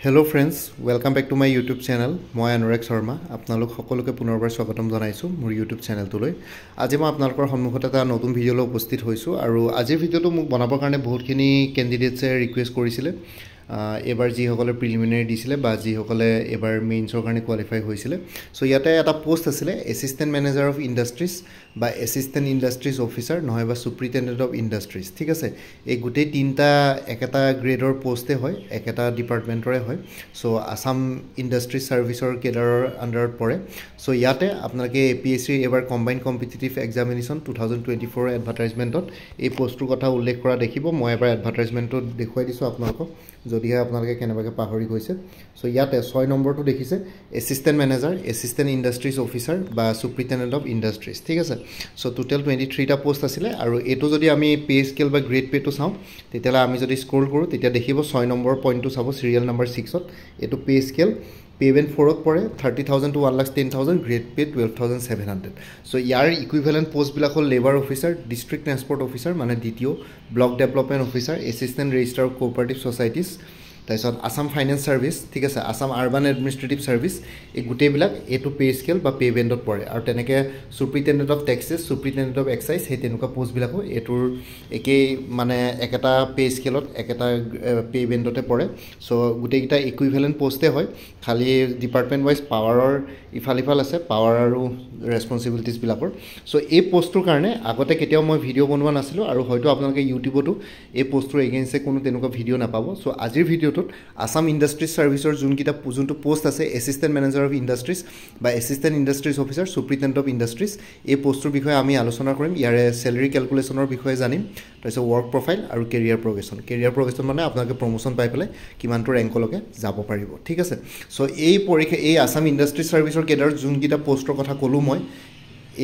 Hello friends, welcome back to my YouTube channel. মই অনুৰাগ শৰ্মা আপোনালোক সকলোকে পুনৰবাৰ স্বাগতম জনাইছো মোৰ YouTube চেনেলটোলৈ। আজি মই আপোনালোকৰ সন্মুখত এটা নতুন ভিডিঅ' লৈ উপস্থিত হৈছো আৰু আজিৰ ভিডিঅ'টো মোক বনাবৰ কাৰণে বহুতখিনি কেণ্ডিডেটছে ৰিকুৱেষ্ট কৰিছিলে। এবাৰ যি সকলে প্ৰিলিমিনাৰী দিছিলে বা যি সকলে এবাৰ মেইনছৰ কাৰণে কোৱালিফাই হৈছিলে। সো ইয়াতে এটা পোষ্ট আছিলে এসিস্ট্যান্ট ম্যানেজাৰ অফ ইন্ডাস্ট্ৰিজ বা এসিস্ট্যান্ট ইন্ডাস্ট্ৰিজ অফিচাৰ নহয় বা সুপ্ৰিটেন্ডেন্ট অফ ইন্ডাস্ট্ৰিজ। ঠিক আছে, এই গোটেই তিনটা একটা গ্ৰেডৰ পোষ্টে হয়, একটা ডিপাৰ্টমেণ্টৰে হয়। সো আসাম ইন্ডাস্ট্ৰি সাৰ্ভিসৰ কেডাৰৰ আন্ডাৰত পৰে। সো ইয়াতে আপোনালোকে এপিএসসি এবাৰ কম্বাইন্ড কম্পিটিটিভ এক্সামিনেশ্যন 2024 এডভাৰটাইজমেণ্টত এই পোষ্টটোৰ কথা উল্লেখ কৰা দেখিব। মই এবাৰ এডভাৰটাইজমেণ্টত দেখুৱাই দিছোঁ আপোনালোকক যদিহে আপোনালোকে কেনেবাকৈ পাহৰি গৈছে। সো ইয়াতে 6 নম্বৰটো দেখিছে এসিস্ট্যান্ট ম্যানেজাৰ এসিস্ট্যান্ট ইন্ডাস্ট্ৰিজ অফিচাৰ বা সুপ্ৰিটেন্ডেন্ট অফ ইন্ডাস্ট্ৰিজ। ঠিক আছে, সো টোটেল 23টা পোষ্ট আছিলে আৰু এইটো যদি আমি পে স্কেল বা গ্ৰেড পেটো চাওঁ তেতিয়াহ'লে আমি যদি স্ক্ৰল কৰোঁ তেতিয়া দেখিব 6 নম্বৰ পইণ্টটো চাব চিৰিয়েল নম্বৰ 6ত এইটো পে স্কেল পে'মেণ্ট 4ত পৰে 30,000 to 1,10,000 গ্ৰেড পে 12,700। সো ইয়াৰ ইকুইভেলেণ্ট পোষ্টবিলাক হ'ল labour officer, district transport officer মানে DTO, block development officer, assistant registrar of cooperative societies, তাৰপিছত আসাম ফাইনেন্স ছাৰ্ভিচ। ঠিক আছে, আসাম আৰ্বান এডমিনিষ্ট্ৰেটিভ ছাৰ্ভিচ, এই গোটেইবিলাক এইটো পে স্কেল বা পে বেণ্ডত পৰে। আৰু তেনেকৈ সুপ্ৰিটেণ্ডেণ্ট অফ টেক্সেছ, সুপ্ৰিটেণ্ডেণ্ট অফ এক্সাইজ, সেই তেনেকুৱা পোষ্টবিলাকো এইটোৰ একেই মানে একেটা পে স্কেলত একেটা পে বেণ্ডতে পৰে। চ' গোটেইকেইটা ইকুইভেলেণ্ট পোষ্টে হয়, খালি ডিপাৰ্টমেণ্ট ৱাইজ পাৱাৰৰ ইফাল সিফাল আছে, পাৱাৰ আৰু ৰেছপনচিবিলিটিছবিলাকৰ। চ' এই পোষ্টটোৰ কাৰণে আগতে কেতিয়াও মই ভিডিঅ' বনোৱা নাছিলোঁ আৰু হয়তো আপোনালোকে ইউটিউবতো এই পোষ্টটোৰ এগেইনষ্টে কোনো তেনেকুৱা ভিডিঅ' নাপাব। চ' আজিৰ ভিডিঅ'টোত আসাম ইন্ডাস্ট্ৰিজ সাৰ্ভিসৰ যোনটো পোষ্ট আছে এসিস্ট্যান্ট ম্যানেজাৰ অফ ইন্ডাস্ট্ৰিজ বা এসিস্ট্যান্ট ইন্ডাস্ট্ৰিজ অফিচাৰ, সুপ্ৰিটেন্ডেন্ট অফ ইন্ডাস্ট্ৰিজ, এই পোষ্টটোৰ বিষয়ে আমি আলোচনা কৰিম। ইয়াৰে চেলাৰী কেলকুলেশ্যনৰ বিষয়ে জানিম, তাৰপিছত ৱৰ্ক প্ৰফাইল আৰু কেৰিয়াৰ প্ৰগ্ৰেশ্যন। কেৰিয়াৰ প্ৰগ্ৰেশ্যন মানে আপোনালোকে প্ৰমোশ্যন পাই পেলাই কিমানটো ৰেংকলৈকে যাব পাৰিব। ঠিক আছে, চ' এই আসাম ইন্ডাস্ট্ৰিজ সাৰ্ভিসৰ কেডাৰ যোনকেইটা পোষ্টৰ কথা ক'লোঁ মই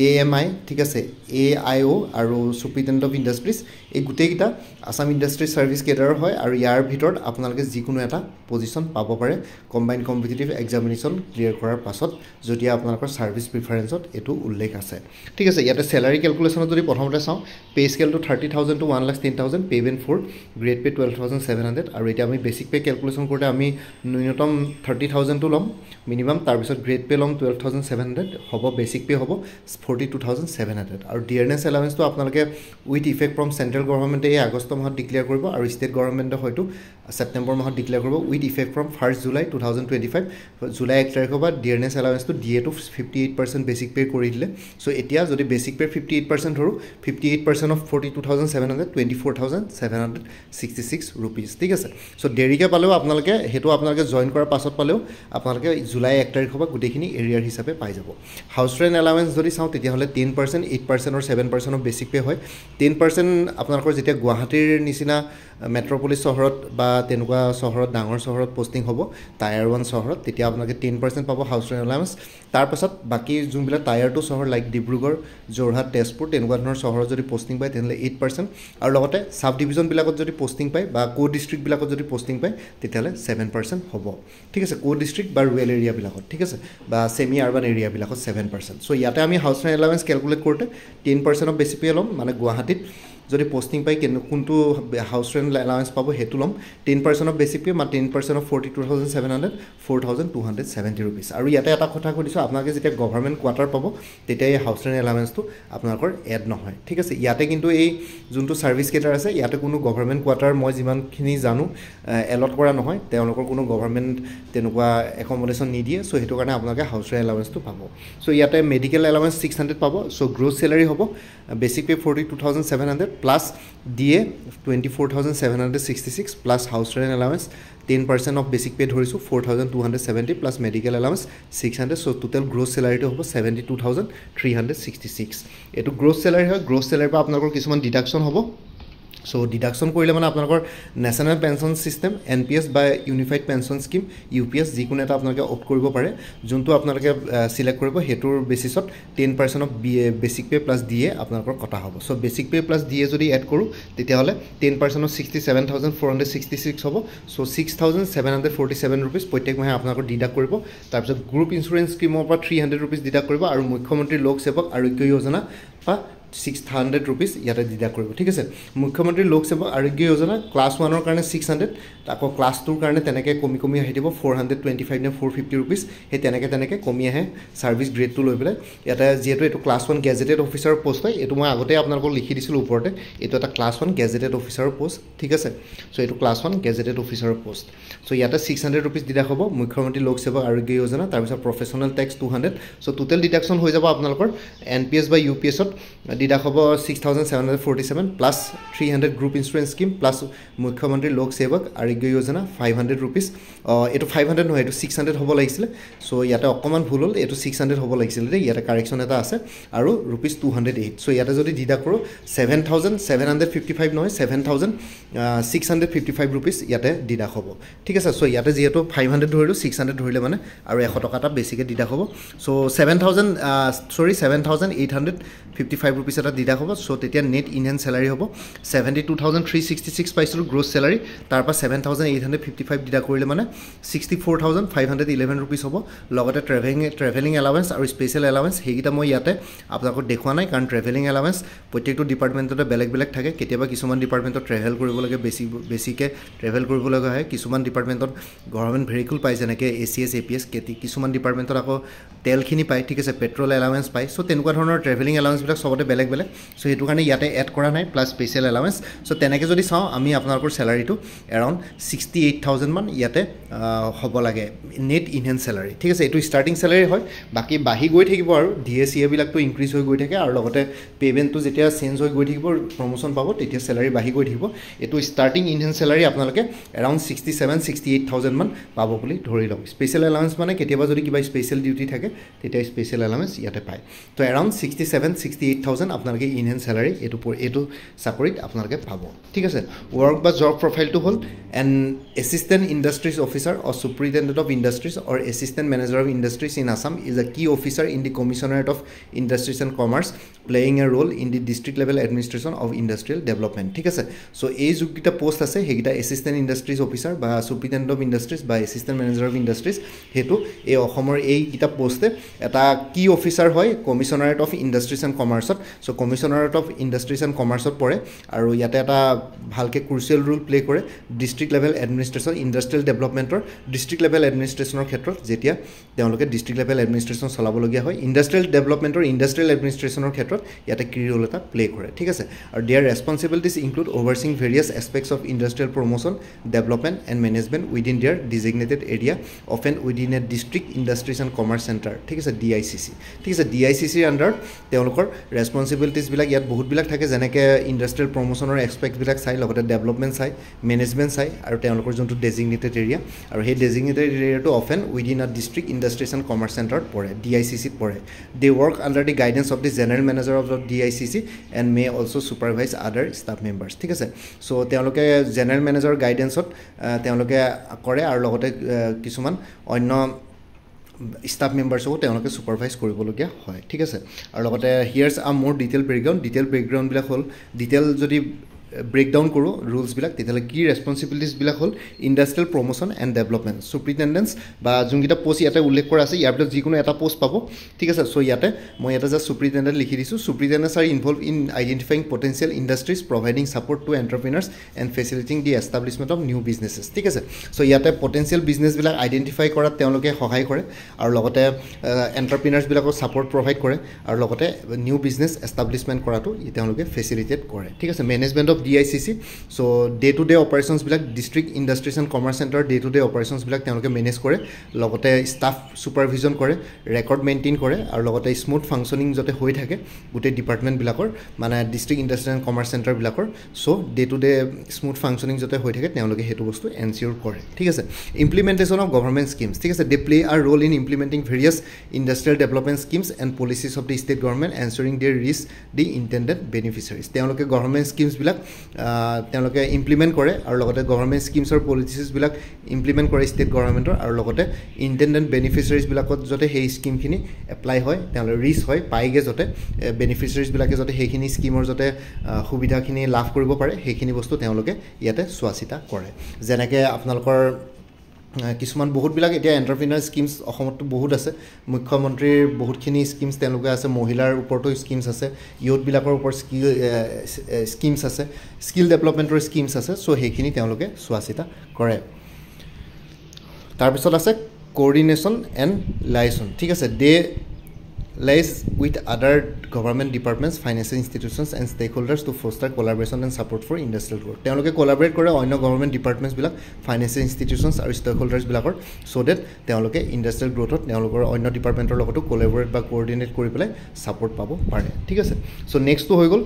AMI, ঠিক আছে, AIO আৰু সুপ্ৰিটেন্ডেন্ট অফ ইন্ডাস্ট্ৰিজ, এই গোটেইকেইটা আসাম ইন্ডাস্ট্ৰিজ ছাৰ্ভিচ কেডাৰৰ হয় আৰু ইয়াৰ ভিতৰত আপোনালোকে যিকোনো এটা পজিশ্যন পাব পাৰে কম্বাইণ্ড কম্পিটিটিভ এক্সামিনেশ্যন ক্লিয়াৰ কৰাৰ পাছত যদি আপোনালোকৰ ছাৰ্ভিচ প্ৰিফাৰেঞ্চত এইটো উল্লেখ আছে। ঠিক আছে, ইয়াতে চেলাৰী কেলকুলেশ্যনত যদি প্ৰথমতে চাওঁ পে স্কেলটো 30,000 to 1,10,000, পে'মেণ্ট 4, গ্ৰেড পে 12,700। আৰু এতিয়া আমি বেছিক পে কেলকুলেশ্যন কৰোঁতে আমি ন্যূনতম 30,000টো ল'ম মিনিমাম, তাৰপিছত গ্ৰেড পে ল'ম 12,700 হ'ব, বেছিক পে হ'ব 42,700। আৰু ডিয়াৰনেছ এলাৱেঞ্চটো আপোনালোকে উইথ ইফেক্ট ফ্ৰম চেণ্ট্ৰেল গভৰ্ণমেণ্টে এই আগষ্ট মাহত ডিক্লেয়াৰ কৰিব আৰু ষ্টেট গভৰ্ণমেণ্টে হয়তো ছেপ্টেম্বৰ মাহত ডিক্লেয়াৰ কৰিব with effect from 1 July 2025। July 1 তাৰিখৰ পৰা ডিয়াৰনেছ এলাৱেঞ্চটো DA টো 58% বেছিক পে কৰি দিলে। চ' এতিয়া যদি বেছিক পে 58% ধৰোঁ, 58% অফ 42,700 24,766 ৰুপিজ। ঠিক আছে, চ' দেৰিকৈ পালেও আপোনালোকে সেইটো আপোনালোকে জইন কৰাৰ পাছত পালেও আপোনালোকে জুলাই 1 তাৰিখৰ পৰা গোটেইখিনি এৰিয়াৰ হিচাপে পাই যাব। হাউচ ৰেণ্ট এলাৱেঞ্চ যদি চাওঁ তেতিয়াহ'লে 10%, 8% আৰু 7% অফ বেছিক পে হয়। 10% আপোনালোকৰ যেতিয়া গুৱাহাটীৰ নিচিনা মেট্ৰপলিছ চহৰত বা তেনেকুৱা চহৰত ডাঙৰ চহৰত পষ্টিং হ'ব, টায়াৰ 1 চহৰত, তেতিয়া আপোনালোকে 10% পাব হাউচ ৰেণ্ট এলাৱেঞ্চ। তাৰপাছত বাকী যোনবিলাক টায়াৰ 2 চহৰ লাইক ডিব্ৰুগড়, যোৰহাট, তেজপুৰ তেনেকুৱা ধৰণৰ চহৰত যদি পষ্টিং পায় তেনেহ'লে 8%, আৰু লগতে চাব ডিভিজনবিলাকত যদি পষ্টিং পায় বা কো ডিষ্ট্ৰিক্টবিলাকত যদি পষ্টিং পায় তেতিয়াহ'লে 7% হ'ব। ঠিক আছে, কো ডিষ্ট্ৰিক্ট বা ৰুৰেল এৰিয়াবিলাকত, ঠিক আছে, বা ছেমি আৰ্বান এৰিয়াবিলাকত 7%। চ' ইয়াতে আমি হাউচ ৰেণ্ট এলাৱেঞ্চ কেলকুলেট কৰোঁতে 10% অফ বেছি পে ল'ম, মানে গুৱাহাটীত যদি পষ্টিং পাই কোনটো হাউচ ৰেণ্ট এলাৱেঞ্চ পাব সেইটো ল'ম। 10% অফ বেছিক পে বা 10% অফ 42,700 4,270 ৰুপিজ। আৰু ইয়াতে এটা কথা কৈ দিছোঁ, আপোনালোকে যেতিয়া গভৰ্ণমেণ্ট কোৱাৰ্টাৰ পাব তেতিয়া এই হাউচ ৰেণ্ট এলাৱেঞ্চটো আপোনালোকৰ এড নহয়। ঠিক আছে, ইয়াতে কিন্তু এই যোনটো ছাৰ্ভিচ কেডাৰ আছে ইয়াতে কোনো গভৰ্ণমেণ্ট কোৱাৰ্টাৰ মই যিমানখিনি জানো এলট কৰা নহয়, তেওঁলোকৰ কোনো গভৰ্ণমেণ্ট তেনেকুৱা একমডেশ্যন নিদিয়ে। চ' সেইটো কাৰণে আপোনালোকে হাউচ ৰেণ্ট এলাৱেঞ্চটো পাব। চ' ইয়াতে মেডিকেল এলাৱেঞ্চ 600 পাব। চ' গ্ৰছ চেলাৰী হ'ব basic pay 42,700 plus DA 24,766 plus house rent allowance 10% of basic pay ধৰিছোঁ 4,270 প্লাছ মেডিকেল এলাৱেঞ্চ 600। চ' টোটেল গ্ৰছ চেলাৰীটো হ'ব 72,366। এইটো গ্ৰছ চেলাৰী হয়। গ্ৰছ চেলাৰীৰ পৰা আপোনালোকৰ কিছুমান ডিডাকশ্যন হ'ব। চ' ডিডাকশ্যন কৰিলে মানে আপোনালোকৰ নেশ্যনেল পেঞ্চন ছিষ্টেম NPS বা ইউনিফাইড পেঞ্চন স্কিম UPS যিকোনো এটা আপোনালোকে অপ্ট কৰিব পাৰে। যোনটো আপোনালোকে চিলেক্ট কৰিব সেইটোৰ বেচিছত 10% of basic pay plus DA আপোনালোকৰ কটা হ'ব। চ' বেছিক পে প্লাছ DA যদি এড কৰোঁ তেতিয়াহ'লে 10% অফ 67,466 হ'ব। চ' 6,747 ৰুপিজ প্ৰত্যেক মাহে আপোনালোকৰ ডিডাক্ট কৰিব। তাৰপিছত গ্ৰুপ ইঞ্চুৰেঞ্চ স্কিমৰ পৰা 300 ৰুপিজ ডিডাক্ট কৰিব আৰু মুখ্যমন্ত্ৰী লোক সেৱক আৰোগ্য যোজনা বা 600 rupees ইয়াতে দিদা কৰিব ঠিক আছে মুখ্যমন্ত্ৰী লোক সেৱা আৰোগ্য যোজনা ক্লাছ 1 ৰ কাৰণে 600 তাকো ক্লাছ 2 ৰ কাৰণে তেনেকে কমি আহি দিব 425 নে 450 rupees হে তেনেকে কমি আহে সাৰ্ভিস গ্ৰেড টু লৈ পেলাই ইয়াতে যেটো এটো ক্লাছ 1 গেজেটেড অফিচাৰ পোষ্ট হয় এটো মই আগতে আপোনালোকক লিখি দিছিল ওপৰতে এটো এটা ক্লাছ 1 গেজেটেড অফিচাৰ পোষ্ট ঠিক আছে সো এটো class 1 gazetted officer post so ইয়াতে 600 rupees দিদা হ'ব মুখ্যমন্ত্ৰী লোক সেৱা আৰোগ্য যোজনা তাৰ পিছত professional tax 200 so total deduction হৈ যাব আপোনালোকৰ এনপিএছ বা ইউপিএছত দিদা হ'ব 6747 plus 300 group insurance scheme plus মুখ্যমন্ত্ৰী লোক সেৱক আৰোগ্য যোজনা 500 rupees এটো 500 নহয় এটো 600 হ'ব লাগিছিল সো ইয়াতে অকমান ভুল হ'ল এটো 600 হ'ব লাগিছিল ৰে ইয়াতে কাৰেকচন এটা আছে আৰু rupees 208 সো ইয়াতে যদি দিদা কৰো 7755 নহয় 7655 rupees ইয়াতে দিদা হ'ব ঠিক আছে সো ইয়াতে যেহেতু 500 ধৰিলো 600 ধৰিলে মানে আৰু 100 টকা এটা বেছিকে দিদা হ'ব সো 7855 rupees এটা দিদা হ'ব সো তেতিয়া নেট ইনহেন স্যালাৰি হ'ব 72366 পাইছো গ্ৰোস স্যালাৰি তাৰ পৰা 7855 দিদা কৰিলে মানে 64511 rupees হ'ব লগতে ট্ৰেভেলিং এলাউন্স আৰু স্পেশাল এলাউন্স হেগিটা মই ইয়াতে আপোনাক দেখুৱা নাই কাৰণ ট্ৰেভেলিং এলাউন্স প্ৰত্যেকটো ডিপাৰ্টমেন্টতে বেলেগ থাকে কেতিয়াবা কিছুমান ডিপাৰ্টমেন্টত ট্ৰেভেল কৰিব লাগে বেছিকে ট্ৰেভেল কৰিব লগা হয় কিছুমান ডিপাৰ্টমেন্টত গভৰ্ণমেন্ট ভেহিকল পায় যেনেকে এসিএস এপিএস কিছুমান ডিপাৰ্টমেন্টত আকৌ তেলখিনি পায় ঠিক আছে পেট্ৰল এলাউন্স পায় সো তেনেকুৱা ধৰণৰ ট্ৰেভেলিং এলাউন্স বিলাক সবতে বেলেগ সো হেতু কাৰণে ইয়াতে এড কৰা নাই প্লাস স্পেশাল এলাউন্স সো তেনেকে যদি চাও আমি আপোনালোকৰ স্যালাৰিটো এৰাউন্ড 68000 মান ইয়াতে হ'ব লাগে নেট ইনহেন স্যালাৰি ঠিক আছে এটো স্টাৰ্টিং স্যালাৰি হয় বাকি বাহি গৈ থাকিব আৰু ডিএসিএ বিলাকটো ইনক্ৰিজ হৈ গৈ থাকে আৰু লগতে পেমেন্টটো যেতিয়া চেঞ্জ হৈ গৈ থাকিব প্ৰমোশন পাব তেতিয়া স্যালাৰি বাহি গৈ থাকিব এটো স্টাৰ্টিং ইনহেন স্যালাৰি আপোনালোকে এৰাউন্ড 68000 মান পাব বুলি ধৰি লওক স্পেশাল এলাউন্স মানে কেতিয়াবা যদি কিবা স্পেশাল ডিউটি থাকে তেতিয়া স্পেশাল এলাউন্স ইয়াতে পায় তো এৰাউন্ড 68000 আপোনালোকে ইনহেন স্যালাৰি এটো চাকৰিত আপোনালোকে পাব ঠিক আছে ওয়ার্ক বা জব প্রোফাইলটো হল an assistant industries officer or superintendent of industries or assistant manager of industries in Assam is a কি officer in the commissionerate of industries and commerce playing a role in the district level administration of industrial development ঠিক আছে so এই যোগিতা post আছে হেগিটা assistant industries officer বা superintendent of industries বা assistant manager of industries হেতু এই অসমৰ এই কিটা পোস্টে এটা কি অফিসাৰ হয় কমিশনাৰেট অফ ইন্ডাস্ট্ৰিজ এন্ড কমাৰ্সত so commissionerate of industries and কমাৰ্সত পৰে আৰু ইয়াতে এটা ভালকে ক্ৰুচিয়েল ৰোল প্লে কৰে ডিস্ট্ৰিক্ট লেভেল এডমিনিষ্ট্ৰেশ্যন ইন্ডাস্ট্ৰিয়েল ডেভেলপমেন্টৰ ডিস্ট্ৰিক্ট লেভেল এডমিনিষ্ট্ৰেশ্যনৰ ক্ষেত্ৰত যেতিয়া তেওঁলোকে ডিস্ট্ৰিক্ট লেভেল এডমিনিষ্ট্ৰেশ্যন চলাবলগীয়া হয় ইন্ডাস্ট্ৰিয়েল ডেভেলপমেন্টৰ ইন্ডাস্ট্ৰিয়েল এডমিনিষ্ট্ৰেশ্যনৰ ক্ষেত্ৰত ইয়াতে কি ৰোল এটা প্লে কৰে ঠিক আছে আৰু their responsibilities include overseeing various aspects of industrial promotion development and management within their designated area often within a district industries and commerce centre ঠিক আছে ডিআইচিচি ঠিক আছে ডিআইচিচিৰ আণ্ডাৰত তেওঁলোকৰ ৰেসপন্সিবিলিটিজ বিলাক ইয়াত বহুত বিলাক থাকে যেনেকে ইন্ডাস্ট্ৰিয়েল প্ৰমোশনৰ এসপেক্ট বিলাক চাই লগতে ডেভেলপমেন্ট চাই মেনেজমেন্ট চাই আৰু তেওঁলোকৰ যোনটো ডেজিগনেটেড এৰিয়া আৰু সেই ডেজিগনেটেড এৰিয়াটো often within a district industries and commerce চেণ্টাৰত পৰে ডিআইচিচিত পৰে they work under the guidance of the general manager of DICC and may also' supervise other staff members ঠিক আছে চ' তেওঁলোকে জেনেৰেল মেনেজাৰৰ গাইডেন্সত তেওঁলোকে কৰে আৰু লগতে কিছুমান অন্য staff members ho তেওঁলোকে সুপাৰভাইজ কৰিবলগীয়া হয় ঠিক আছে আৰু লগতে হিয়াৰছ আ মোৰ ডিটেইল ব্ৰেকগ্ৰাউণ্ড বিলাক হল ডিটেইল যদি ব্ৰেকডাউন কৰো ৰুলস বিলাক তেতিয়ালে কি ৰেসপন্সিবিলিটিজ বিলাক হল ইন্ডাস্ট্ৰিয়েল প্ৰমোশন এণ্ড ডেভেলপমেন্ট সুপাৰিনটেন্ডেন্স বা যোনকিটা পোষ্ট ইয়াতে উল্লেখ কৰা আছে ইয়াৰ ভিতৰত যিকোনো এটা পোষ্ট পাব ঠিক আছে সো ইয়াতে মই এটা জাস্ট সুপাৰিনটেন্ডেন্ট লিখি দিছো superintendents are involve in identifying potential industries providing support to entrepreneurs and facilitating the establishment of new businesses ঠিক আছে সো ইয়াতে পটেনশিয়াল বিজনেছ বিলাক আইডেন্টিফাই কৰাত তেওঁলোকে সহায় কৰে আৰু লগতে এন্টাৰপ্ৰেনাৰ্ছ বিলাকক সাপোৰ্ট প্ৰভাইড কৰে আৰু লগতে নিউ বিজনেছ এষ্টাব্লিশমেন্ট কৰাটো তেওঁলোকে ফেচিলিটেট কৰে ঠিক আছে management of DICC so day to day operations বিলাক district industries and commerce centre day to day operations বিলাক তেওঁলোকে মেনেজ কৰে লগতে ষ্টাফ সুপাৰভিজন কৰে ৰেকৰ্ড মেইনটেইন কৰে আৰু লগতে স্মুথ ফাংচনিং যাতে হৈ থাকে গোটেই ডিপাৰ্টমেন্ট বিলাকৰ মানে district industries and commerce centre বিলাকৰ so day to day smooth functioning যাতে হৈ থাকে তেওঁলোকে হেতু বস্তু এনচিওৰ কৰে ঠিক আছে ইমপ্লিমেন্টেশন অফ গভৰ্নমেন্ট স্কিমছ ঠিক আছে they play a role in implementing various industrial development schemes and policies of the state government ensuring their reach the intended beneficiaries তেওঁলোকে গভৰ্নমেন্ট স্কিমছ বিলাক তেওঁলোকে ইমপ্লিমেন্ট কৰে আৰু লগতে গভৰ্নমেন্ট স্কিমছৰ পলিচিজ বিলাক ইমপ্লিমেন্ট কৰে ষ্টেট গভৰ্নমেন্টৰ আৰু লগতে ইণ্টেণ্ডেড বেনিফিচিয়াৰিজ বিলাকত যাতে সেই স্কিমখিনি এপ্লাই হয় তেওঁলোকে ৰিচ হয় পাইগে যাতে বেনিফিচিয়াৰিজ বিলাকে যাতে সেইখিনি স্কিমৰ যাতে সুবিধাখিনি লাভ কৰিব পাৰে সেইখিনি বস্তু তেওঁলোকে ইয়াতে চোৱাচিতা কৰে যেনেকৈ আপোনালোকৰ কিছুমান বহুতবিলাক এতিয়া এণ্টাৰপ্ৰিনাৰ স্কিমছ অসমতো বহুত আছে মুখ্যমন্ত্ৰীৰ বহুতখিনি স্কিমছ তেওঁলোকে আছে মহিলাৰ ওপৰতো স্কিমছ আছে ইউথবিলাকৰ ওপৰত স্কিমছ আছে স্কিল ডেভেলপমেণ্টৰ স্কিমছ আছে চ' সেইখিনি তেওঁলোকে চোৱা চিতা কৰে তাৰপিছত আছে কোঅৰ্ডিনেশ্যন এণ্ড লাইচন ঠিক আছে দে lies with other government departments, financial institutions and stakeholders to foster collaboration and support for industrial growth. তেওঁলোকে collaborate কৰে অন্য government departments বিলাক financial institutions আৰু stakeholders বিলাকৰ so that তেওঁলোকে industrial growthত তেওঁলোকৰ অন্য ডিপাৰ্টমেণ্টৰ লগতো collaborate বা coordinate কৰি পেলাই support পাব পাৰে ঠিক আছে so next to হৈ গ'ল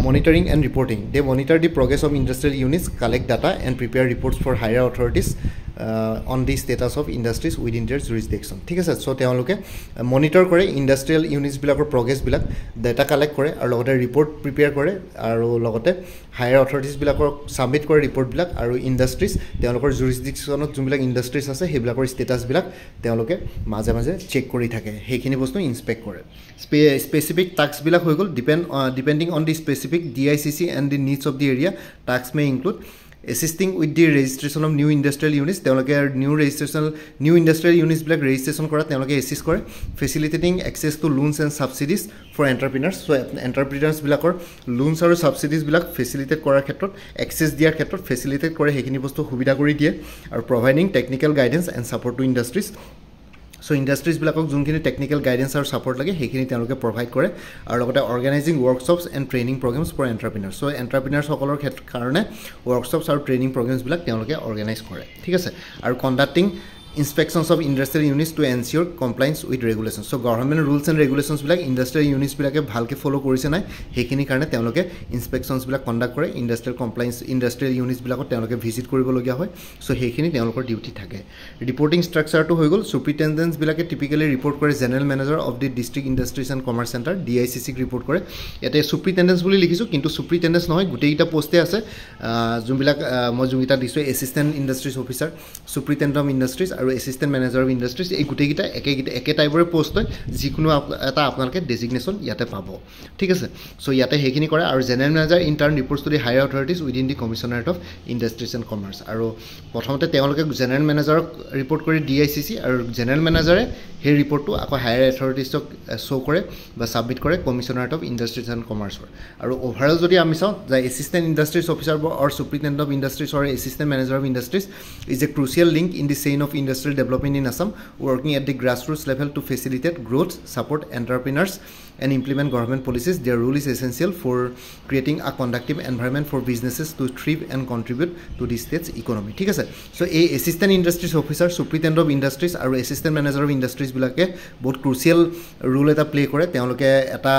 monitoring and reporting they monitor the progress of industrial units collect data and prepare reports for higher authorities on the status of industries within their jurisdiction ঠিক আছে so তেওঁলোকে monitor কৰে industrial units বিলাকৰ progress বিলাক data collect কৰে আৰু লগতে report prepare কৰে আৰু লগতে higher authorities বিলাকৰ submit কৰে report বিলাক আৰু industries তেওঁলোকৰ jurisdictionত যোনবিলাক industries আছে সেইবিলাকৰ status বিলাক তেওঁলোকে মাজে মাজে চেক কৰি থাকে সেইখিনি বস্তু ইনস্পেক্ট কৰে specific tasks বিলাক হৈ গ'ল depending on the specific DICC and the needs of the area tasks may include assisting with the registration of new industrial units তেওঁলোকে new industrial units বিলাক registration কৰা তেওঁলোকে assist কৰে facilitating access to loans and subsidies for entrepreneurs so entrepreneurs বিলাকৰ loans আৰু subsidies বিলাক facilitate কৰাৰ ক্ষেত্ৰত access দিয়াৰ ক্ষেত্ৰত facilitate কৰে সেইখিনি বস্তু সুবিধা কৰি দিয়ে আৰু providing technical guidance and support to industries so industries বিলাকক যোনখিনি technical guidance আৰু support লাগে সেইখিনি তেওঁলোকে provide কৰে আৰু লগতে organizing workshops and training programs for entrepreneurs so entrepreneurs সকলৰ কাৰণে workshops আৰু training programs বিলাক তেওঁলোকে organize কৰে ঠিক আছে আৰু conducting inspections of industrial units to ensure compliance with regulations so government rules and regulations bilak industrial units bilake bhalke follow korise nai hekini karone temloke inspections bilak conduct kore industrial compliance industrial units bilakot temloke visit koribo logia hoy so hekini temlokor duty thake reporting structure to hoy gol superintendents bilake typically report kore general manager of the district industries and commerce center DICC report kore ete superintendents boli likhisu kintu superintendents noy gutei gita poste ase jumbilak moi jungita disu assistant industries officer superintendent of industries আৰু assistant manager of industries এই গুটেই গিটা একে টাইপৰে post হয় যিকোনো এটা আপোনালোকে designation ইয়াতে পাব ঠিক আছে সো ইয়াতে হেখিনি কৰে আৰু general manager in turn reports to the higher authorities within the commissionerate of industries and commerce আৰু প্ৰথমতে তেওঁলোকে জেনাৰেল ম্যানেজাৰক ৰিপোৰ্ট কৰি DICC আৰু জেনাৰেল ম্যানেজাৰে সেই ৰিপোৰ্টটো আকৌ হায়াৰ অথৰিটিজক শো কৰে বা সাবমিট কৰে কমিশনাৰেট অফ ইণ্ডাষ্ট্ৰিজ এণ্ড কমাৰ্চৰ আৰু ওভাৰঅল যদি আমি চাওঁ যে assistant industries officer or superintendent of industries or assistant manager of industries is a crucial link in the chain of industrial development in Assam working at the grassroots level to facilitate growth support entrepreneurs and implement government policies their role is essential for creating a conducive environment for businesses to thrive and contribute to the state's economy ঠিক আছে so a assistant industries officer superintendent of industries আৰু assistant manager of industries বিলাকে বহুত crucial roll এটা play কৰে তেওঁলোকে এটা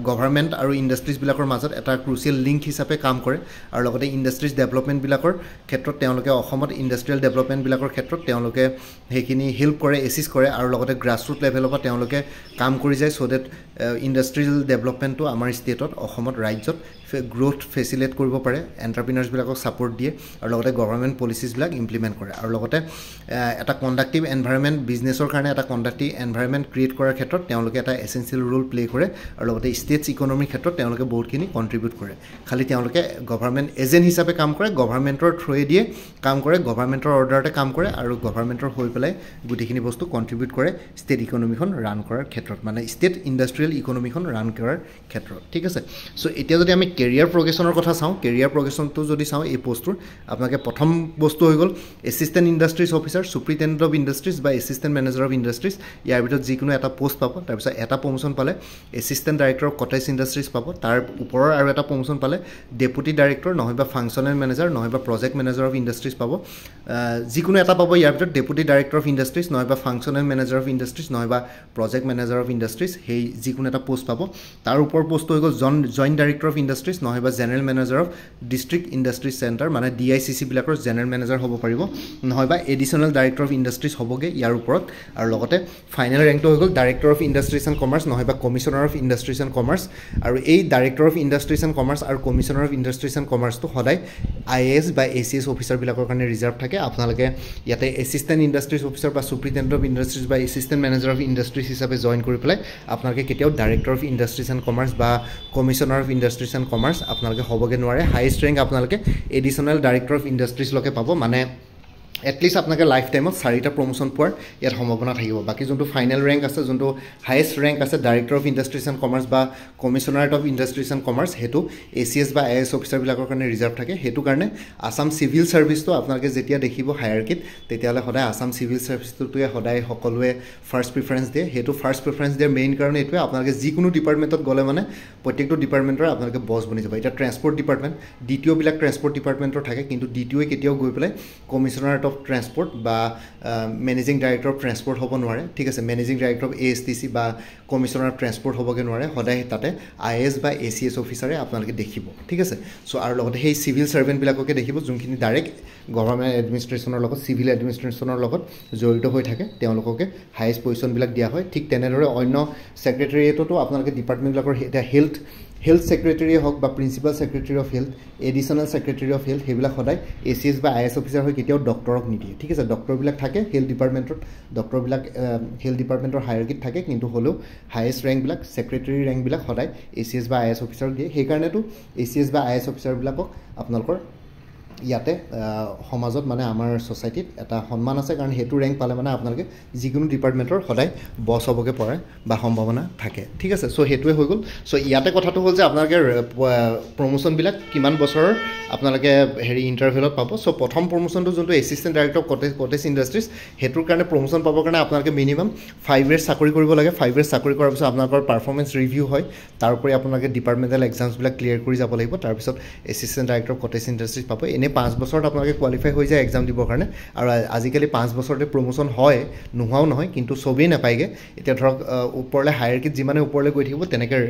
government আৰু ইণ্ডাষ্ট্ৰিজ বিলাকৰ মাজত এটা ক্ৰুচিয়েল লিংক হিচাপে কাম কৰে আৰু লগতে ইণ্ডাষ্ট্ৰিজ ডেভেলপমেন্ট বিলাকৰ ক্ষেত্ৰত তেওঁলোকে অসমত ইণ্ডাষ্ট্ৰিয়েল ডেভেলপমেন্ট বিলাকৰ ক্ষেত্ৰত তেওঁলোকে হেখিনি হেল্প কৰে এসিষ্ট কৰে আৰু লগতে গ্ৰাসৰুট লেভেলৰ পৰা তেওঁলোকে কাম কৰি যায় সো দ্যাট ইণ্ডাষ্ট্ৰিয়েল ডেভেলপমেন্টটো আমাৰ ষ্টেটত অসমত ৰাজ্যত গ্ৰোথ ফেচিলিটেট কৰিব পাৰে এন্টাৰপ্ৰেনাৰ্ছ বিলাকক সাপোৰ্ট দিয়ে আৰু লগতে গভৰ্ণমেন্ট পলিচিজ বিলাক ইমপ্লিমেন্ট কৰে আৰু লগতে এটা কণ্ডাক্টিভ এনভায়ৰনমেন্ট বিজনেছৰ কাৰণে এটা কণ্ডাক্টিভ এনভায়ৰনমেন্ট ক্ৰিয়েট কৰাৰ ক্ষেত্ৰত তেওঁলোকে এটা এসেনশিয়েল ৰোল প্লে কৰে আৰু লগতে ষ্টেটছ ইকনমিৰ ক্ষেত্ৰত তেওঁলোকে বহুতখিনি কন্ট্ৰিবিউট কৰে খালি তেওঁলোকে গভৰ্ণমেন্ট এজেন্ট হিচাপে কাম কৰে গভৰ্ণমেন্টৰ থ্ৰুৱে দিয়ে কাম কৰে গভৰ্ণমেন্টৰ অৰ্ডাৰতে কাম কৰে আৰু গভৰ্ণমেন্টৰ হৈ পেলাই গুটিখিনি বস্তু কন্ট্ৰিবিউট কৰে ষ্টেট ইকনমিখন ৰান কৰাৰ ক্ষেত্ৰত মানে ষ্টেট ইণ্ডাষ্ট্ৰিয়েল ইকনমিখন ৰান কৰাৰ ক্ষেত্ৰত ঠিক আছে সো এতিয়া যদি আমি কেৰিয়াৰ প্ৰগ্ৰেছনৰ কথা চাওঁ কেৰিয়াৰ প্ৰগ্ৰেছনটো যদি চাওঁ এই পোষ্টটোৰ আপোনালোকে প্ৰথম বস্তু হৈ গ'ল assistant industries officer superintendent of industries বা এছিষ্টেণ্ট মেনেজাৰ অফ ইণ্ডাষ্ট্ৰিজ ইয়াৰ ভিতৰত যিকোনো এটা পোষ্ট পাব তাৰপিছত এটা প্ৰমোশ্যন পালে assistant director of cottage industries পাব তাৰ ওপৰৰ আৰু এটা প্ৰমোশ্যন পালে ডেপুটি ডাইৰেক্টৰ নহয়বা ফাংচনেল মেনেজাৰ নহয়বা প্ৰজেক্ট মেনেজাৰ অফ ইণ্ডাষ্ট্ৰিজ পাব যিকোনো এটা পাব ইয়াৰ ভিতৰত ডেপুটি ডাইৰেক্টৰ অফ ইণ্ডাষ্ট্ৰিজ নহয়বা ফাংচনেল মেনেজাৰ অফ ইণ্ডাষ্ট্ৰিজ নহয়বা প্ৰজেক্ট মেনেজাৰ অফ ইণ্ডাষ্ট্ৰিজ সেই যিকোনো এটা পোষ্ট পাব তাৰ ওপৰ পোষ্ট হৈ গ'ল জইণ্ট ডাইৰেক্টৰ অফ ইণ্ডাষ্ট্ৰিজ নহয়বা general manager of district industries centre মানে DICC বিলাকৰ জেনেৰেল মেনেজাৰ হ'ব পাৰিব নহয়বা এডিশ্যনেল ডাইৰেক্টৰ অফ ইণ্ডাষ্ট্ৰিজ হ'বগে ইয়াৰ ওপৰত আৰু লগতে ফাইনেল ৰেংকটো হৈ গ'ল director of industries and commerce নহয়বা commissioner of industries and commerce আৰু এই director of industries and commerce আৰু কমিশ্যনাৰ অফ ইণ্ডাষ্ট্ৰিজ এণ্ড কমাৰ্চটো সদায় IAS বা ACS অফিচাৰবিলাকৰ কাৰণে ৰিজাৰ্ভ থাকে আপোনালোকে ইয়াতে এছিষ্টেণ্ট ইণ্ডাষ্ট্ৰিজ অফিচাৰ বা সুপ্ৰিটেণ্ডেণ্ট অফ ইণ্ডাষ্ট্ৰিজ বা এছিষ্টেণ্ট মেনেজাৰ অফ ইণ্ডাষ্ট্ৰিজ হিচাপে জইন কৰি পেলাই আপোনালোকে কেতিয়াও director of industries and commerce বা commissioner of industries and commerce আপোনালোকে হ'বগে নোৱাৰে হাইয়েষ্ট ৰেংক আপোনালোকে এডিশ্যনেল ডাইৰেক্টৰ অফ ইণ্ডাষ্ট্ৰিজলৈকে পাব মানে এটলিষ্ট আপোনালোকে লাইফ টাইমত 4টা প্ৰমোশ্যন পোৱাৰ ইয়াত সম্ভাৱনা থাকিব বাকী যোনটো ফাইনেল ৰেংক আছে যোনটো হাইয়েষ্ট ৰেংক আছে director of industries and commerce বা কমিশ্যনাৰেট অফ ইণ্ডাষ্ট্ৰিজ এণ্ড কমাৰ্চ সেইটো ACS বা IAS অফিচাৰবিলাকৰ কাৰণে ৰিজাৰ্ভ থাকে সেইটো কাৰণে আসাম চিভিল ছাৰ্ভিচটো আপোনালোকে যেতিয়া দেখিব হায়াৰকিত তেতিয়াহ'লে সদায় আসাম চিভিল ছাৰ্ভিচটোৱে সদায় সকলোৱে ফাৰ্ষ্ট প্ৰিফাৰেঞ্চ দিয়ে সেইটো ফাৰ্ষ্ট প্ৰিফাৰেঞ্চ দিয়াৰ মেইন কাৰণ এইটোৱে আপোনালোকে যিকোনো ডিপাৰ্টমেণ্টত গ'লে মানে প্ৰত্যেকটো ডিপাৰ্টমেণ্টৰ আপোনালোকে বছ বনি যাব এতিয়া ট্ৰেন্সপৰ্ট ডিপাৰ্টমেণ্ট DTOবিলাক ট্ৰেন্সপৰ্ট ডিপাৰ্টমেণ্টৰ থাকে কিন্তু DTOয়ে কেতিয়াও গৈ পেলাই কমিশ্যনাৰেট অফ ট্ৰেন্সপৰ্ট বা মেনেজিং ডাইৰেক্টৰ অফ ট্ৰেন্সপৰ্ট হ'ব নোৱাৰে ঠিক আছে মেনেজিং ডাইৰেক্টৰ অফ ASTC বা কমিশ্যনাৰ অফ ট্ৰেন্সপৰ্ট হ'বগৈ নোৱাৰে সদায় তাতে IAS বা ACS অফিচাৰে আপোনালোকে দেখিব ঠিক আছে চ' আৰু লগতে সেই চিভিল ছাৰ্ভেণ্টবিলাককে দেখিব যোনখিনি ডাইৰেক্ট গভৰ্ণমেণ্ট এডমিনিষ্ট্ৰেশ্যনৰ লগত চিভিল এডমিনিষ্ট্ৰেশ্যনৰ লগত জড়িত হৈ থাকে তেওঁলোককে হাইয়েষ্ট পজিশ্যনবিলাক দিয়া হয় ঠিক তেনেদৰে অন্য ছেক্ৰেটেৰিয়েটতো আপোনালোকে ডিপাৰ্টমেণ্টবিলাকৰ এতিয়া হেল্থ ছেক্ৰেটেৰীয়ে হওক বা principal secretary of health additional secretary of health সেইবিলাক সদায় ACS বা IAS অফিচাৰ হৈ কেতিয়াও ডক্টৰক নিদিয়ে ঠিক আছে ডক্টৰবিলাক থাকে হেল্থ ডিপাৰ্টমেণ্টত ডক্টৰবিলাক হেল্থ ডিপাৰ্টমেণ্টৰ হায়াৰকিত থাকে কিন্তু হ'লেও হায়েষ্ট ৰেংকবিলাক ছেক্ৰেটেৰী ৰেংকবিলাক সদায় ACS বা IAS অফিচাৰক দিয়ে সেইকাৰণেতো ACS বা IAS অফিচাৰবিলাকক আপোনালোকৰ ইয়াতে সমাজত মানে আমাৰ ছ'চাইটিত এটা সন্মান আছে কাৰণ সেইটো ৰেংক পালে মানে আপোনালোকে যিকোনো ডিপাৰ্টমেণ্টৰ সদায় বছ হ'বগৈ পাৰে বা সম্ভাৱনা থাকে ঠিক আছে চ' সেইটোৱে হৈ গ'ল চ' ইয়াতে কথাটো হ'ল যে আপোনালোকে প্ৰমোশ্যনবিলাক কিমান বছৰৰ আপোনালোকে ইণ্টাৰভেলত পাব চ' প্ৰথম প্ৰমোশ্যনটো যোনটো এছিষ্টেণ্ট ডাইৰেক্টৰ কটেজ ইণ্ডাষ্ট্ৰিজ সেইটোৰ কাৰণে প্ৰমোশ্যন পাবৰ কাৰণে আপোনালোকে মিনিমাম 5 years চাকৰি কৰিব লাগে 5 years চাকৰি কৰাৰ পিছত আপোনালোকৰ পাৰফৰ্মেঞ্চ ৰিভিউ হয় তাৰোপৰি আপোনালোকে ডিপাৰ্টমেণ্টেল এক্সামছবিলাক ক্লিয়াৰ কৰি যাব লাগিব তাৰপিছত এছিষ্টেণ্ট ডাইৰেক্টৰ কটেজ ইণ্ডাষ্ট্ৰিজ পাব এনে 5 বছৰত আপোনালোকে কোৱালিফাই হৈ যায় এক্সাম দিবৰ কাৰণে আৰু আজিকালি 5 বছৰতে প্ৰমোশ্যন হয় নোহোৱাও নহয় কিন্তু চবেই নাপায়গৈ এতিয়া ধৰক ওপৰলৈ হায়াৰকিত যিমানে ওপৰলৈ গৈ থাকিব তেনেকৈ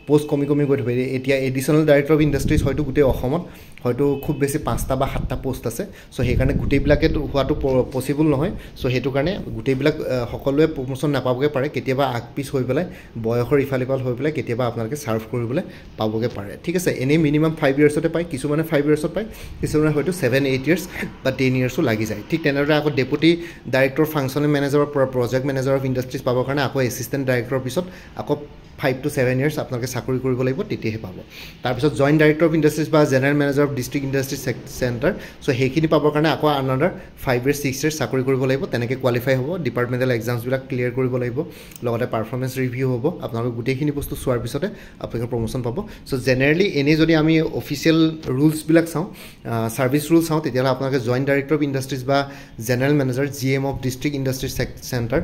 পোষ্ট কমি গৈ থাকিব এতিয়া এডিশ্যনেল ডাইৰেক্টৰ অফ ইণ্ডাষ্ট্ৰিজ হয়তো গোটেই অসমত হয়তো খুব বেছি 5টা বা 7টা পোষ্ট আছে চ' সেইকাৰণে গোটেইবিলাকে হোৱাটো পচিবল নহয় চ' সেইটো কাৰণে গোটেইবিলাক সকলোৱে প্ৰমোশ্যন নাপাবগৈ পাৰে কেতিয়াবা আগপিছ হৈ পেলাই বয়সৰ ইফাল সিফাল হৈ পেলাই কেতিয়াবা আপোনালোকে ছাৰ্ভ কৰিবলৈ পাবগৈ পাৰে ঠিক আছে এনেই মিনিমাম 5 yearsতে পায় কিছুমানে 5 yearsত পায় কিছুমানে হয়তো 7-8 years বা 10 yearsও লাগি যায় ঠিক তেনেদৰে আকৌ ডেপুটি ডাইৰেক্টৰ ফাংচনেল মেনেজাৰৰ পৰা প্ৰজেক্ট মেনেজাৰ অফ ইণ্ডাষ্ট্ৰিজ পাবৰ কাৰণে আকৌ এছিষ্টেণ্ট ডাইৰেক্টৰৰ পিছত আকৌ 5 to 7 years আপোনালোকে চাকৰি কৰিব লাগিব তেতিয়াহে পাব তাৰপিছত জইণ্ট ডাইৰেক্টৰ অফ ইণ্ডাষ্ট্ৰিজ বা general manager of district industry centre so' সেইখিনি পাবৰ কাৰণে আকৌ আনাডাৰ 5 years 6 years চাকৰি কৰিব লাগিব তেনেকৈ কোৱালিফাই হ'ব ডিপাৰ্টমেণ্টেল এক্সামছবিলাক ক্লিয়াৰ কৰিব লাগিব লগতে পাৰফৰ্মেঞ্চ ৰিভিউ হ'ব আপোনালোকে গোটেইখিনি বস্তু চোৱাৰ পিছতে আপোনালোকে প্ৰমোশ্যন পাব চ' জেনেৰেলি এনেই যদি আমি অফিচিয়েল ৰুলছবিলাক চাওঁ ছাৰ্ভিচ ৰুল চাওঁ তেতিয়াহ'লে আপোনালোকে জইণ্ট ডাইৰেক্টৰ অফ ইণ্ডাষ্ট্ৰিজ বা general manager GM of district industry centre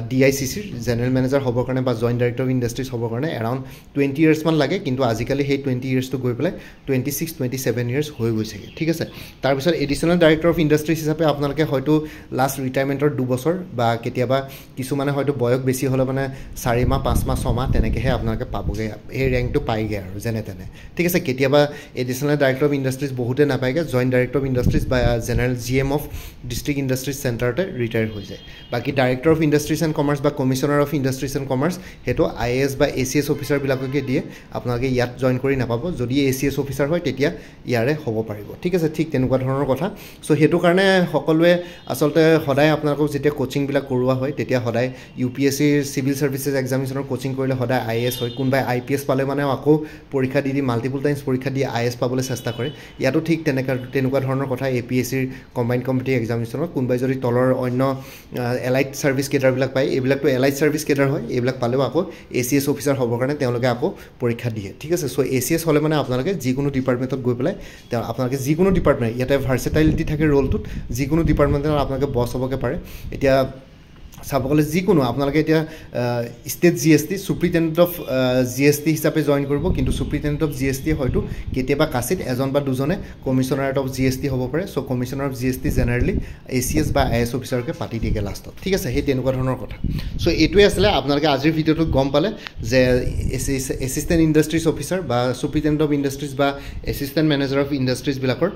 DICCৰ জেনেৰেল মেনেজাৰ হ'বৰ কাৰণে বা জইণ্ট ডাইৰেক্টৰ অফ ইণ্ডাষ্ট্ৰিজ হ'বৰ কাৰণে এৰাউণ্ড 20 years মান লাগে কিন্তু আজিকালি সেই 20 yearsটো গৈ পেলাই 26-27 years হৈ গৈছেগৈ ঠিক আছে তাৰপিছত এডিশ্যনেল ডাইৰেক্টৰ অফ ইণ্ডাষ্ট্ৰিজ হিচাপে আপোনালোকে হয়তো লাষ্ট ৰিটায়াৰমেণ্টৰ 2 বছৰ বা কেতিয়াবা কিছুমানে হয়তো বয়স বেছি হ'লে মানে 4 মাহ 5 মাহ 6 মাহ তেনেকৈহে আপোনালোকে পাবগৈ সেই ৰেংকটো পায়গৈ আৰু যেনে তেনে ঠিক আছে কেতিয়াবা এডিশ্যনেল ডাইৰেক্টৰ অফ ইণ্ডাষ্ট্ৰিজ বহুতে নাপায়গৈ জইণ্ট ডাইৰেক্টৰ অফ ইণ্ডাষ্ট্ৰিজ বা general GM of district industries চেণ্টাৰতে ৰিটায়াৰ হৈ যায় বাকী director of industries and commerce বা commissioner of industries and commerce সেইটো IAS বা ACS অফিচাৰবিলাককে দিয়ে আপোনালোকে ইয়াত জইন কৰি নাপাব যদি ACS অফিচাৰ হয় তেতিয়া ইয়াৰে হ'ব পাৰিব ঠিক আছে ঠিক তেনেকুৱা ধৰণৰ কথা চ' সেইটো কাৰণে সকলোৱে আচলতে সদায় আপোনালোকক যেতিয়া কোচিংবিলাক কৰোৱা হয় তেতিয়া সদায় UPSC চিভিল ছাৰ্ভিচেছ এক্সামিনেশ্যনৰ কোচিং কৰিলে সদায় IAS হয় কোনোবাই IPS পালে মানে আকৌ পৰীক্ষা দি মাল্টিপল টাইমছ পৰীক্ষা দি IAS পাবলৈ চেষ্টা কৰে ইয়াতো ঠিক তেনেকুৱা ধৰণৰ কথা APSCৰ কম্বাইণ্ড কম্পিটিভ এক্সামিনেশ্যনত কোনোবাই যদি তলৰ অন্য এলাইড ছাৰ্ভিচ কেডাৰবিলাক পায় এইবিলাকতো এলাইড ছাৰ্ভিচ কেডাৰ হয় এইবিলাক পালেও আকৌ ACS অফিচাৰ হ'বৰ কাৰণে তেওঁলোকে আকৌ পৰীক্ষা দিয়ে ঠিক আছে চ' ACS হ'লে মানে আপোনালোকে যিকোনো ডিপাৰ্টমেণ্টত গৈ পেলাই আপোনালোকে যিকোনো ডিপাৰ্টমেণ্ট ইয়াতে ভাৰ্চেটাইলিটি থাকে ৰোলটোত যিকোনো ডিপাৰ্টমেণ্টত আপোনালোকে বছ হ'বকৈ পাৰে এতিয়া চাব গ'লে যিকোনো আপোনালোকে এতিয়া ষ্টেট GST চুপ্ৰিটেণ্ডেণ্ট অফ GST হিচাপে জইন কৰিব কিন্তু চুপ্ৰিটেণ্ডেণ্ট অফ GST হয়তো কেতিয়াবা কাচিত এজন বা দুজনে কমিশ্যনাৰেট অফ GST হ'ব পাৰে so' commissioner of GST generally ACS বা IAS অফিচাৰকে পাতি দিয়েগৈ লাষ্টত ঠিক আছে সেই তেনেকুৱা ধৰণৰ কথা চ' এইটোৱে আছিলে আপোনালোকে আজিৰ ভিডিঅ'টোত গম পালে যে এছিষ্টেণ্ট ইণ্ডাষ্ট্ৰিজ অফিচাৰ বা চুপ্ৰিটেণ্ডেণ্ট অফ ইণ্ডাষ্ট্ৰিজ বা এছিষ্টেণ্ট মেনেজাৰ অফ ইণ্ডাষ্ট্ৰিজবিলাকৰ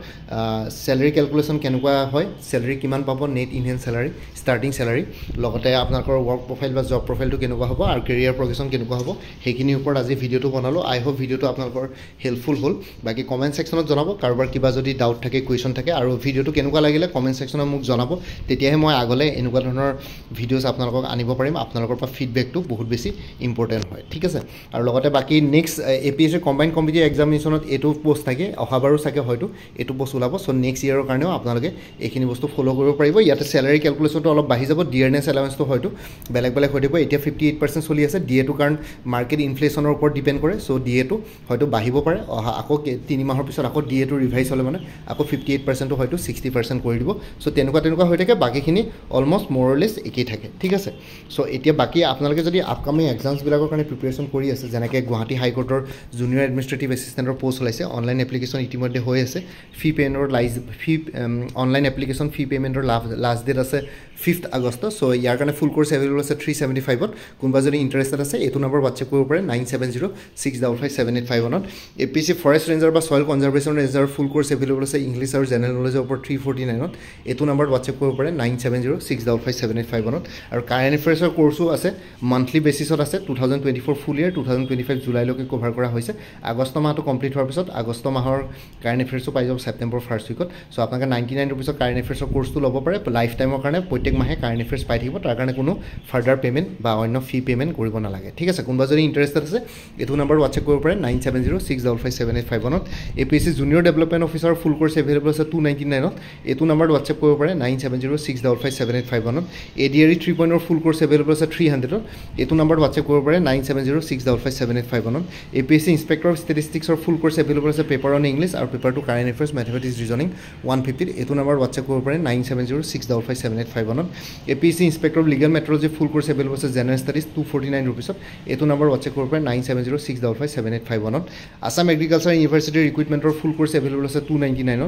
চেলাৰী কেলকুলেশ্যন কেনেকুৱা হয় চেলাৰী কিমান পাব net in hand salary starting salary লগতে আপোনালোকৰ ৱৰ্ক প্ৰফাইল বা জব প্ৰফাইলটো কেনেকুৱা হ'ব আৰু কেৰিয়াৰ প্ৰগ্ৰেশ্যন কেনেকুৱা হ'ব সেইখিনিৰ ওপৰত আজি ভিডিঅ'টো বনালোঁ আই হোপ ভিডিঅ'টো আপোনালোকৰ হেল্পফুল হ'ল বাকি কমেণ্ট ছেকশ্যনত জনাব কাৰোবাৰ কিবা যদি ডাউট থাকে কুৱেশ্যন থাকে আৰু ভিডিঅ'টো কেনেকুৱা লাগিলে কমেণ্ট ছেকশ্যনত মোক জনাব তেতিয়াহে মই আগলৈ এনেকুৱা ধৰণৰ ভিডিঅ'ছ আপোনালোকক আনিব পাৰিম আপোনালোকৰ পৰা ফিডবেকটো বহুত বেছি ইম্পৰ্টেণ্ট হয় ঠিক আছে আৰু লগতে বাকি নেক্সট APSC কম্বাইণ্ড কম্পিটিটিভ এক্সামিনেশ্যনত এইটো পোষ্ট থাকে অহাবাৰো চাগে হয়তো এইটো পোষ্ট ওলাব চ' নেক্সট ইয়েৰৰ কাৰণেও আপোনালোকে এইখিনি বস্তু ফ'ল' কৰিব পাৰিব ইয়াতে চেলাৰী কেলকুলেশ্যনটো অলপ বাঢ়ি যাব ডিয়াৰনেছ এলাৱেঞ্চটো হয়তো বেলেগ বেলেগ হৈ থাকিব এতিয়া 58% চলি আছে ডিএটো কাৰণ মাৰ্কেট ইনফ্লেশ্যনৰ ওপৰত ডিপেণ্ড কৰে চ' ডিএটো হয়তো বাঢ়িব পাৰে অহা আকৌ 3 মাহৰ পিছত আকৌ ডিএটো ৰিভাইজ হ'লে মানে আকৌ 58%টো হয়তো 60% কৰি দিব চ' তেনেকুৱা হৈ থাকে বাকীখিনি অলমষ্ট মৰলেছ একেই থাকে ঠিক আছে চ' এতিয়া বাকী আপোনালোকে যদি আপকামিং এক্সামছবিলাকৰ কাৰণে প্ৰিপেৰেশ্যন কৰি আছে যেনেকৈ গুৱাহাটী হাইকোৰ্টৰ জুনিয়ৰ এডমিনিষ্ট্ৰেটিভ এছিষ্টেণ্টৰ পোষ্ট ওলাইছে অনলাইন এপ্লিকেশ্যন ইতিমধ্যে হৈ আছে অনলাইন এপ্লিকেশ্যন ফি পে'মেণ্টৰ লাষ্ট ডেট আছে 5th আগষ্ট চ' ইয়াৰ কাৰণে ফুল কোৰ্চ এভেইলেবল আছে 375ত কোনোবা যদি ইণ্টাৰেষ্টেড আছে এইটো নম্বৰ হোৱাটছএপ কৰিব পাৰে 9706557851ত APSC ফৰেষ্ট ৰেঞ্জাৰ বা ছইল কনজাৰ্ভেশ্যন ৰেঞ্জাৰ ফুল কোৰ্চ এভেইলেবল আছে ইংলিছ আৰু জেনেৰেল নলেজৰ ওপৰত 349ত এইটো নম্বৰ হোৱাটছএপ কৰিব পাৰে 9706557851ত আৰু কাৰেণ্ট এফেয়াৰ্ছৰ কোৰ্চো আছে মান্থলি বেচিছত আছে 2024 ফুল ইয়াৰ 2025 জুলাইলৈকে কভাৰ কৰা হৈছে আগষ্ট মাহটো কমপ্লিট হোৱাৰ পিছত আগষ্ট মাহৰ কাৰেণ্ট এফেয়াৰ্ছো পাই যাব ছেপ্টেম্বৰ ফাৰ্ষ্ট উইকত চ' আপোনালোকে 99 ৰুপিছত কাৰেণ্ট এফেয়াৰ্ছৰ কোৰ্চটো ল'ব পাৰে লাইফ টাইমৰ কাৰণে প্ৰত্যেক মাহে কাৰেণ্ট এফেয়াৰ্ছ পাই থাকিব তাৰ কাৰণে কোনো ফাৰ্ডাৰ পে'মেণ্ট বা অন্য ফি পে'মেণ্ট কৰিব নালাগে ঠিক আছে কোনোবা যদি ইণ্টাৰেষ্টেড আছে এইটো নম্বৰ হোৱাটছএপ কৰিব পাৰে 9706557851ত APSC junior development officer full course available আছে 299ত এইটো নম্বৰ হোৱাটছএপ কৰিব পাৰে 9706557851ত ADRE 3.0 ফুল কোৰ্চ এভেইলেবল আছে 300ত এইটো নম্বৰ হোৱাটছএপ কৰিব পাৰে 9706557851ত APSC ইনস্পেক্টৰ অফ ষ্টেটিষ্টিক্সৰ ফুল কোৰ্চ এভেইলেবল আছে পেপাৰ অন ইংলিছ আৰু paper two current affairs mathematics reasoning 150ত এইটো নম্বৰ হোৱাটছএপ কৰিব পাৰে 9706557851ত APSC inspector of legal metrology full course available আছে জেনেৰেল ষ্টাডিজ 249 ৰুপিছত এইটো নম্বৰ হোৱাটছএপ কৰিব পাৰে 9706557851ত আছাম এগ্ৰিকালচাৰ ইউনিভাৰ্চিটিৰ ৰিক্ৰুইটমেণ্টৰ ফুল কোৰ্চ এভেইলেবল আছে 299ত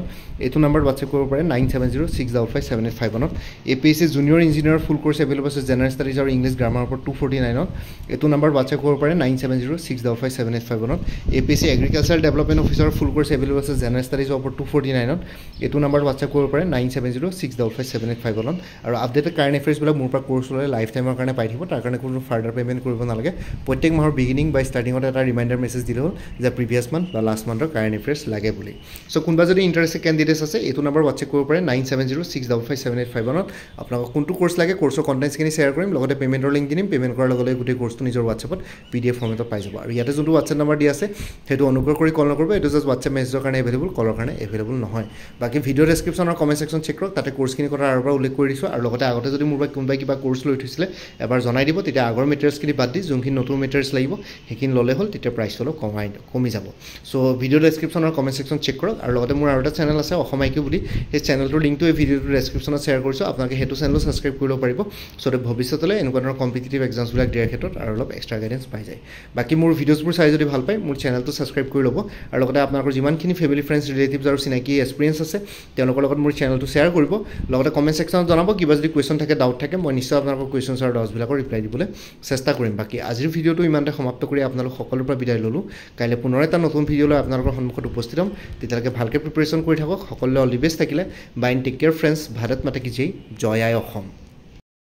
এইটো নম্বৰ হোৱাটছএপ কৰিব পাৰে 9706557851ত APSC জুনিয়ৰ ইঞ্জিনিয়াৰ ফুল কোৰ্চ এভেইলেবল আছে জেনেৰেল ষ্টাডিজ আৰু ইংলিছ গ্ৰামাৰৰ ওপৰত 249ত এইটো নম্বৰ হোৱাটছএপ কৰিব পাৰে 9706557851ত APSC agriculture development officer full course available আছে জেনেৰেল ষ্টাডিজৰ ওপৰত 249ত এইটো নম্বৰ হোৱাটছএপ কৰিব পাৰে 9706557851ত আৰু আপডেটেড কাৰেণ্ট এফেয়াৰ্ছবিলাক মোৰ পৰা কোৰ্চ ল'লে লাইফ টাইমৰ কাৰণে পাই থাকিব তাৰ কাৰণে কোনো ফাৰ্ডাৰ পে'মেণ্ট কৰিব নালাগে প্ৰত্যেক মাহৰ বিগিনিং বা ষ্টাৰ্টিঙত এটা ৰিমাইণ্ডাৰ মেছেজ দিলে হ'ল যে প্ৰিভিয়াছ মান্থ বা লাষ্ট মান্থৰ কাৰেণ্ট এফেয়াৰ্ছ লাগে বুলি চ' কোনোবা যদি ইণ্টাৰেষ্টেড কেণ্ডিডেটছ আছে এইটো নম্বৰ হোৱাটছএপ কৰিব পাৰে 9706557851ত আপোনালোকক কোনটো কোৰ্চ লাগে কোৰ্চৰ কণ্টেণ্টছখিনি শ্বেয়াৰ কৰিম লগতে পে'মেণ্টৰ লিংক দিম পে'মেণ্ট কৰাৰ লগে লগে গোটেই কোৰ্চটো নিজৰ হোৱাটছএপত PDF ফৰ্মেটত পাই যাব আৰু ইয়াতে যোনটো হোৱাটছএপ নম্বৰ দিয়া আছে সেইটো অনুগ্ৰহ কৰি কল নকৰিব এইটো জাষ্ট হোৱাটছএপ মেছেজৰ কাৰণে এভেইলেবল কলৰ কাৰণে এভেইলেবল নহয় বাকী ভিডিঅ' ডেছক্ৰিপশ্যন আৰু কমেণ্ট ছেকশ্যন চেক কৰক তাতে কোৰ্চখিনি কথা আৰু পৰা উল্লেখ কৰি দিছোঁ আৰু লগতে আগতে যদি মোৰ কোনোবাই কিবা কোৰ্চ লৈ থৈছিলে এবাৰ জনাই দিব তেতিয়া আগৰ মেটেৰিয়েলছখিনি বাদ দি যোনখিনি নতুন মেটেৰিয়েলছ লাগিব সেইখিনি ল'লে হ'ল তেতিয়া প্ৰাইচটো অলপ কমি যাব চ' ভিডিঅ' ডেছক্ৰিপশ্যন আৰু কমেণ্ট ছেকশ্যন চেক কৰক আৰু লগতে মোৰ আৰু এটা চেনেল আছে অসম IQ বুলি সেই চেনেলটোৰ লিংকটো এই ভিডিঅ'টোৰ ডেছক্ৰিপশ্যনত শ্বেয়াৰ কৰিছোঁ আপোনালোকে সেইটো চেনেলো ছাবস্ক্ৰাইব কৰিব পাৰিব চ' ভৱিষ্যতলৈ এনেকুৱা ধৰণৰ কম্পিটিটিভ এক্সামছবিলাক দিয়াৰ ক্ষেত্ৰত আৰু অলপ এক্সট্ৰা গাইডেঞ্চ পাই যায় বাকী মোৰ ভিডিঅ'ছবোৰ চাই যদি ভাল পায় মোৰ চেনেলটো ছাবস্ক্ৰাইব কৰি ল'ব আৰু লগতে আপোনালোকৰ যিমানখিনি ফেমিলি ফ্ৰেণ্ডছ ৰিলেটিভছ আৰু চিনাকি এক্সপিৰিয়েঞ্চ আছে তেওঁলোকৰ লগত মোৰ চেনেলটো শ্বেয়াৰ কৰিব লগতে কমেণ্ট ছেকশ্যনত জনাব কিবা যদি কুৱেশ্যন থাকে ডাউট থাকে মই নিশ্চয় আপোনালোকৰ কুৱেশ্যনছ আৰু ডাউটছবিলাকৰ ৰিপ্লাই দিবলৈ চেষ্টা কৰিম বাকী আজিৰ ভিডিঅ'টো ইমানতে সমাপ্ত কৰি আপোনালোক সকলোৰ পৰা বিদায় ল'লোঁ কাইলৈ পুনৰ এটা নতুন ভিডিঅ' লৈ আপোনালোকৰ সন্মুখত উপস্থিত হ'ম তেতিয়ালৈকে ভালকৈ প্ৰিপেৰেশ্যন কৰি থাকক সকলোলৈ অল দি বেষ্ট থাকিলে bye take care friends Bharat মাতা কি জয় আই অসম